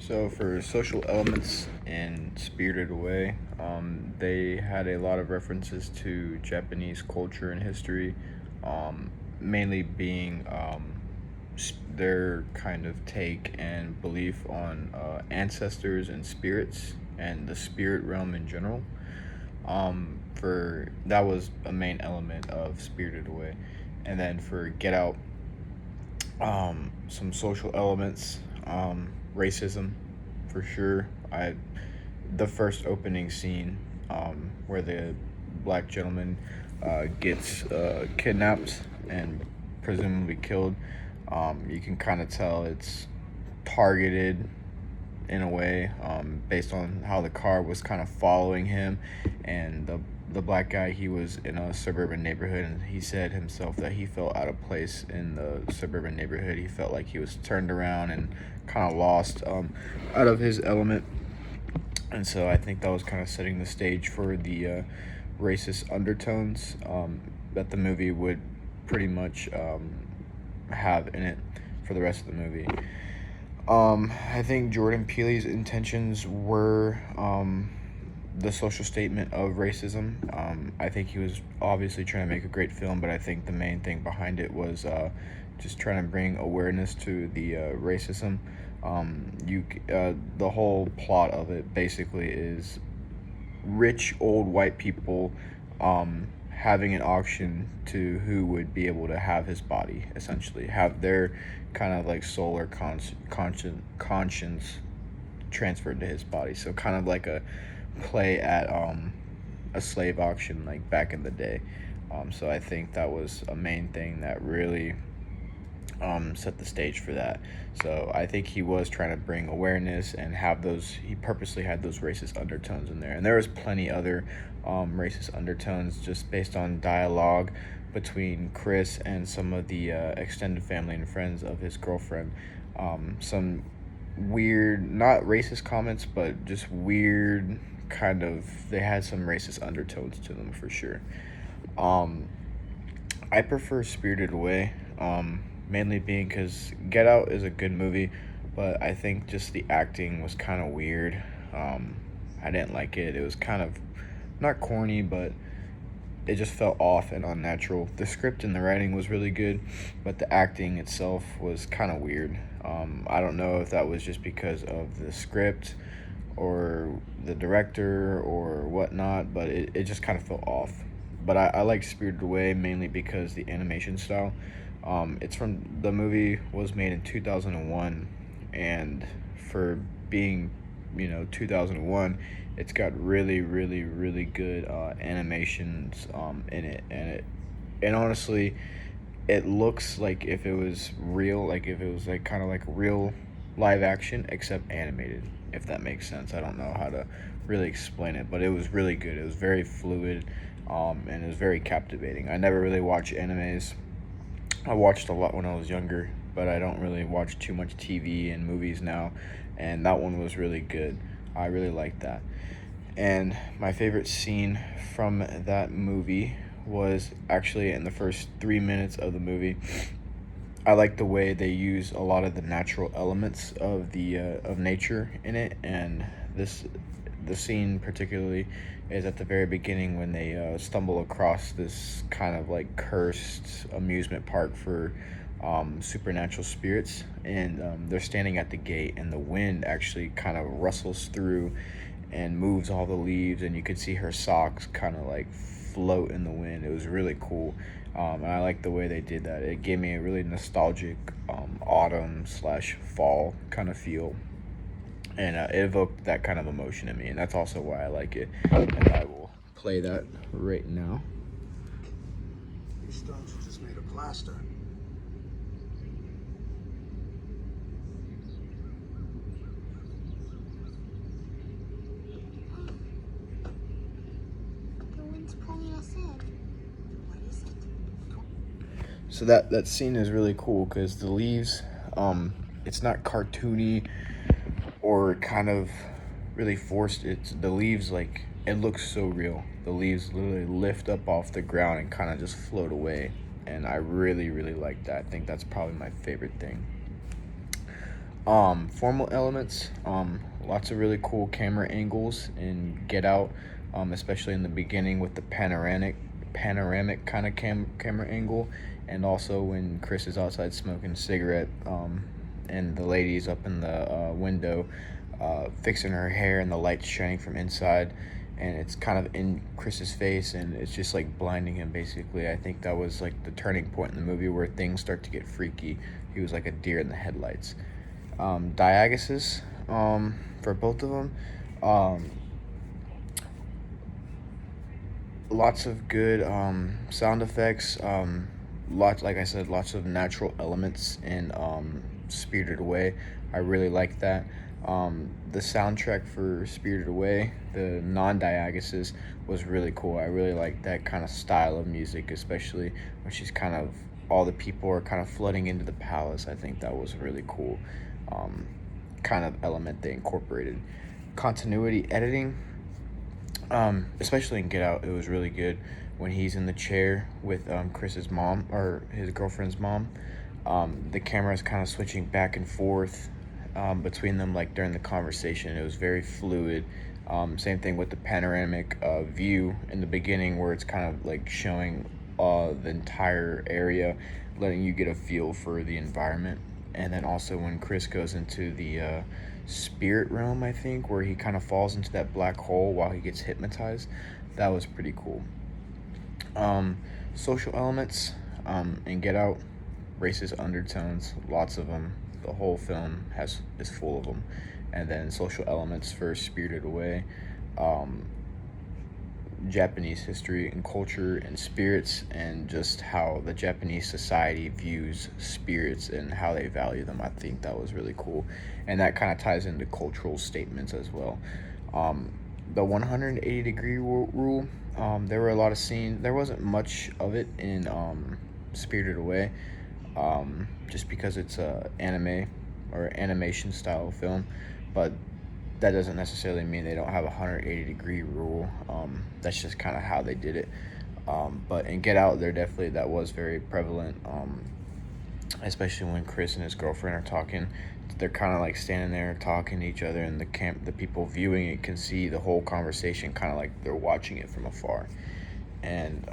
So for social elements in Spirited Away, they had a lot of references to Japanese culture and history, mainly being their kind of take and belief on ancestors and spirits and the spirit realm in general. For that was a main element of Spirited Away, and then for Get Out, some social elements, racism, for sure. I The first opening scene, where the black gentleman gets kidnapped and presumably killed. You can kind of tell it's targeted in a way, based on how the car was kind of following him, and the black guy, he was in a suburban neighborhood, and he said himself that he felt out of place in the suburban neighborhood. He felt like he was turned around and kind of lost, out of his element. And so I think that was kind of setting the stage for the racist undertones, that the movie would pretty much have in it for the rest of the movie. I think Jordan Peele's intentions were, the social statement of racism. I think he was obviously trying to make a great film, but I think the main thing behind it was just trying to bring awareness to the racism. The whole plot of it basically is rich old white people, having an auction to who would be able to have his body, essentially have their kind of like soul or conscience transferred to his body. So kind of like a play at a slave auction like back in the day. So I think that was a main thing that really set the stage for that. So I think he was trying to bring awareness and have those. He purposely had those racist undertones in there, and there was plenty other racist undertones just based on dialogue between Chris and some of the extended family and friends of his girlfriend. Some weird, not racist comments, but just weird kind of. They had some racist undertones to them for sure. Um, I prefer Spirited Away, mainly being because Get Out is a good movie, but I think just the acting was kind of weird. I didn't like it. It was kind of not corny, but it just felt off and unnatural. The script and the writing was really good, but the acting itself was kind of weird. I don't know if that was just because of the script or the director or whatnot, but it just kind of felt off. But I like Spirited Away mainly because the animation style. It's from the movie was made in 2001, and for being 2001, it's got really really really good animations in it, and honestly, it looks like if it was real, like if it was like kind of like real live action except animated, if that makes sense. I don't know how to really explain it, but it was really good. It was very fluid, and it was very captivating. I never really watched animes. I watched a lot when I was younger, but I don't really watch too much TV and movies now, and that one was really good. I really liked that. And my favorite scene from that movie was actually in the first 3 minutes of the movie. I like the way they use a lot of the natural elements of the of nature in it, and this the scene particularly is at the very beginning when they stumble across this kind of like cursed amusement park for supernatural spirits, and they're standing at the gate, and the wind actually kind of rustles through and moves all the leaves, and you could see her socks kind of like float in the wind. It was really cool, and I like the way they did that. It gave me a really nostalgic autumn slash fall kind of feel, and it evoked that kind of emotion in me, and that's also why I like it. And I will play that right now. These stones were just made of plaster. The wind's pulling us in. What is it? So that scene is really cool because the leaves, it's not cartoony or kind of really forced. It's the leaves, like it looks so real. The leaves literally lift up off the ground and kind of just float away, and I really really like that. I think that's probably my favorite thing. Formal elements, lots of really cool camera angles in Get Out, especially in the beginning with the panoramic kind of camera angle, and also when Chris is outside smoking a cigarette, and the lady's up in the window, fixing her hair, and the light's shining from inside, and it's kind of in Chris's face, and it's just like blinding him. Basically, I think that was like the turning point in the movie where things start to get freaky. He was like a deer in the headlights. Diagesis, for both of them. Lots of good sound effects. Like I said, lots of natural elements in Spirited Away. I really like that. The soundtrack for Spirited Away, the non-Diagesis, was really cool. I really like that kind of style of music, especially when she's kind of, all the people are kind of flooding into the palace. I think that was really cool. Kind of element they incorporated. Continuity editing, especially in Get Out, it was really good when he's in the chair with Chris's mom, or his girlfriend's mom. The camera is kind of switching back and forth between them, like during the conversation. It was very fluid. Same thing with the panoramic view in the beginning, where it's kind of like showing the entire area, letting you get a feel for the environment. And then also when Chris goes into the spirit realm, I think, where he kind of falls into that black hole while he gets hypnotized, that was pretty cool. Social elements in Get Out, racist undertones, lots of them. The whole film is full of them. And then social elements for Spirited Away, Japanese history and culture and spirits, and just how the Japanese society views spirits and how they value them. I think that was really cool, and that kind of ties into cultural statements as well. The 180 degree rule, there were a lot of scenes. There wasn't much of it in Spirited Away, just because it's a anime or animation style film, but that doesn't necessarily mean they don't have a 180 degree rule. That's just kind of how they did it. But in Get Out, that was very prevalent, especially when Chris and his girlfriend are talking. They're kind of like standing there talking to each other, and the people viewing it can see the whole conversation, kind of like they're watching it from afar. And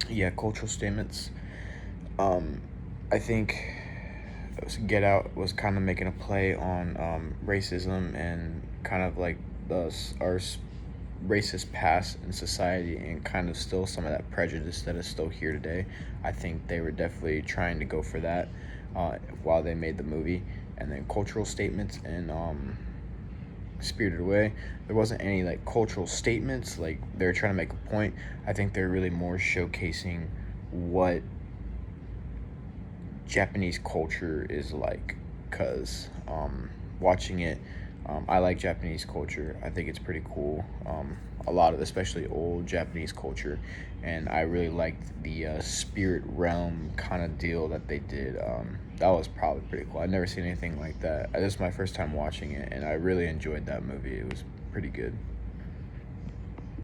yeah, cultural statements. I think Get Out was kind of making a play on racism and kind of like our racist past in society, and kind of still some of that prejudice that is still here today. I think they were definitely trying to go for that while they made the movie. And then cultural statements in Spirited Away, there wasn't any like cultural statements like they're trying to make a point. I think they're really more showcasing what Japanese culture is like, because watching it, I like Japanese culture. I think it's pretty cool. A lot of, especially old Japanese culture, and I really liked the spirit realm kind of deal that they did. That was probably pretty cool. I've never seen anything like that. This is my first time watching it, and I really enjoyed that movie. It was pretty good.